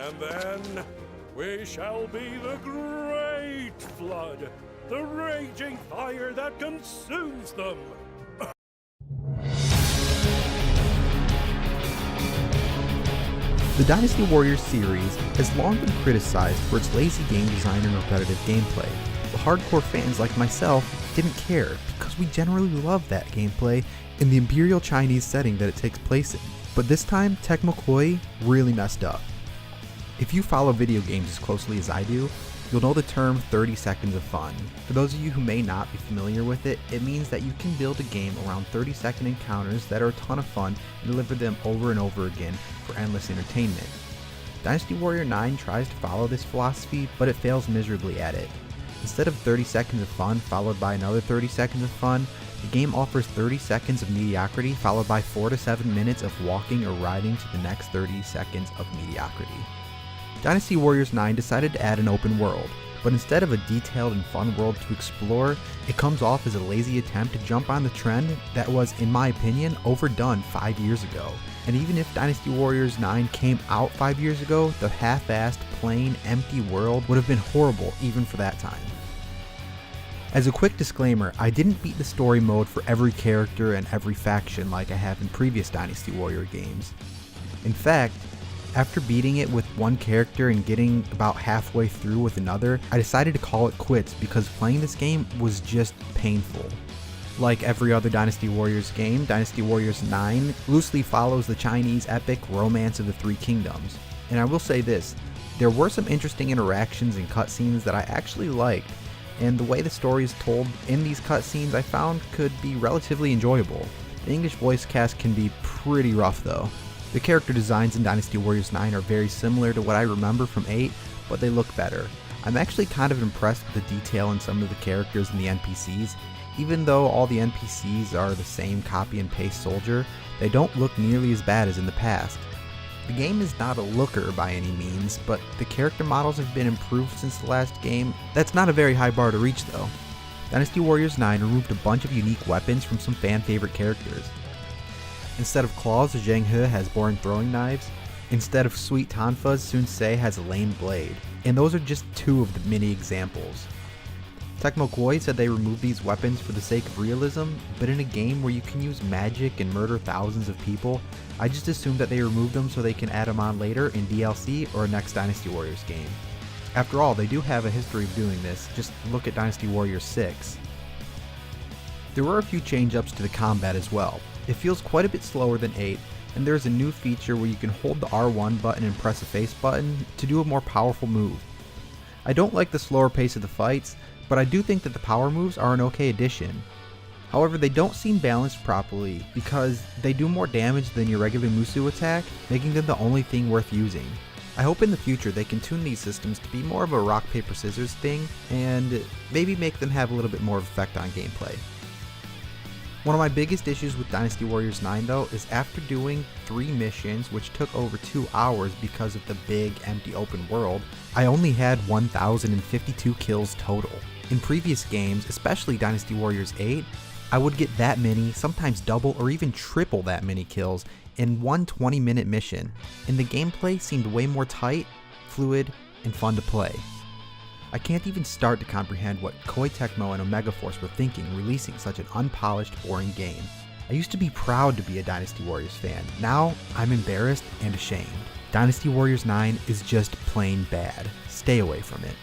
And then we shall be the great flood, the raging fire that consumes them. The Dynasty Warriors series has long been criticized for its lazy game design and repetitive gameplay, but hardcore fans like myself didn't care because we generally love that gameplay in the Imperial Chinese setting that it takes place in. But this time, Tecmo Koei really messed up. If you follow video games as closely as I do, you'll know the term 30 seconds of fun. For those of you who may not be familiar with it, it means that you can build a game around 30-second encounters that are a ton of fun and deliver them over and over again for endless entertainment. Dynasty Warrior 9 tries to follow this philosophy, but it fails miserably at it. Instead of 30 seconds of fun followed by another 30 seconds of fun, the game offers 30 seconds of mediocrity followed by 4 to 7 minutes of walking or riding to the next 30 seconds of mediocrity. Dynasty Warriors 9 decided to add an open world, but instead of a detailed and fun world to explore, it comes off as a lazy attempt to jump on the trend that was, in my opinion, overdone 5 years ago. And even if Dynasty Warriors 9 came out 5 years ago, the half-assed, plain, empty world would have been horrible even for that time. As a quick disclaimer, I didn't beat the story mode for every character and every faction like I have in previous Dynasty Warrior games. In fact, after beating it with one character and getting about halfway through with another, I decided to call it quits because playing this game was just painful. Like every other Dynasty Warriors game, Dynasty Warriors 9 loosely follows the Chinese epic Romance of the Three Kingdoms. And I will say this, there were some interesting interactions and cutscenes that I actually liked, and the way the story is told in these cutscenes I found could be relatively enjoyable. The English voice cast can be pretty rough though. The character designs in Dynasty Warriors 9 are very similar to what I remember from 8, but they look better. I'm actually kind of impressed with the detail in some of the characters and the NPCs. Even though all the NPCs are the same copy and paste soldier, they don't look nearly as bad as in the past. The game is not a looker by any means, but the character models have been improved since the last game. That's not a very high bar to reach though. Dynasty Warriors 9 removed a bunch of unique weapons from some fan favorite characters. Instead of claws, Zheng He has boring throwing knives. Instead of sweet tonfas, Sun Ce has a lame blade. And those are just two of the many examples. Tecmo Koei said they removed these weapons for the sake of realism, but in a game where you can use magic and murder thousands of people, I just assumed that they removed them so they can add them on later in DLC or a next Dynasty Warriors game. After all, they do have a history of doing this, just look at Dynasty Warriors 6. There were a few change-ups to the combat as well. It feels quite a bit slower than 8, and there's a new feature where you can hold the R1 button and press a face button to do a more powerful move. I don't like the slower pace of the fights, but I do think that the power moves are an okay addition. However, they don't seem balanced properly because they do more damage than your regular Musu attack, making them the only thing worth using. I hope in the future they can tune these systems to be more of a rock paper scissors thing and maybe make them have a little bit more of effect on gameplay. One of my biggest issues with Dynasty Warriors 9 though is after doing 3 missions which took over 2 hours because of the big empty open world, I only had 1,052 kills total. In previous games, especially Dynasty Warriors 8, I would get that many, sometimes double or even triple that many kills in one 20-minute mission, and the gameplay seemed way more tight, fluid, and fun to play. I can't even start to comprehend what Koei Tecmo and Omega Force were thinking releasing such an unpolished, boring game. I used to be proud to be a Dynasty Warriors fan, now I'm embarrassed and ashamed. Dynasty Warriors 9 is just plain bad. Stay away from it.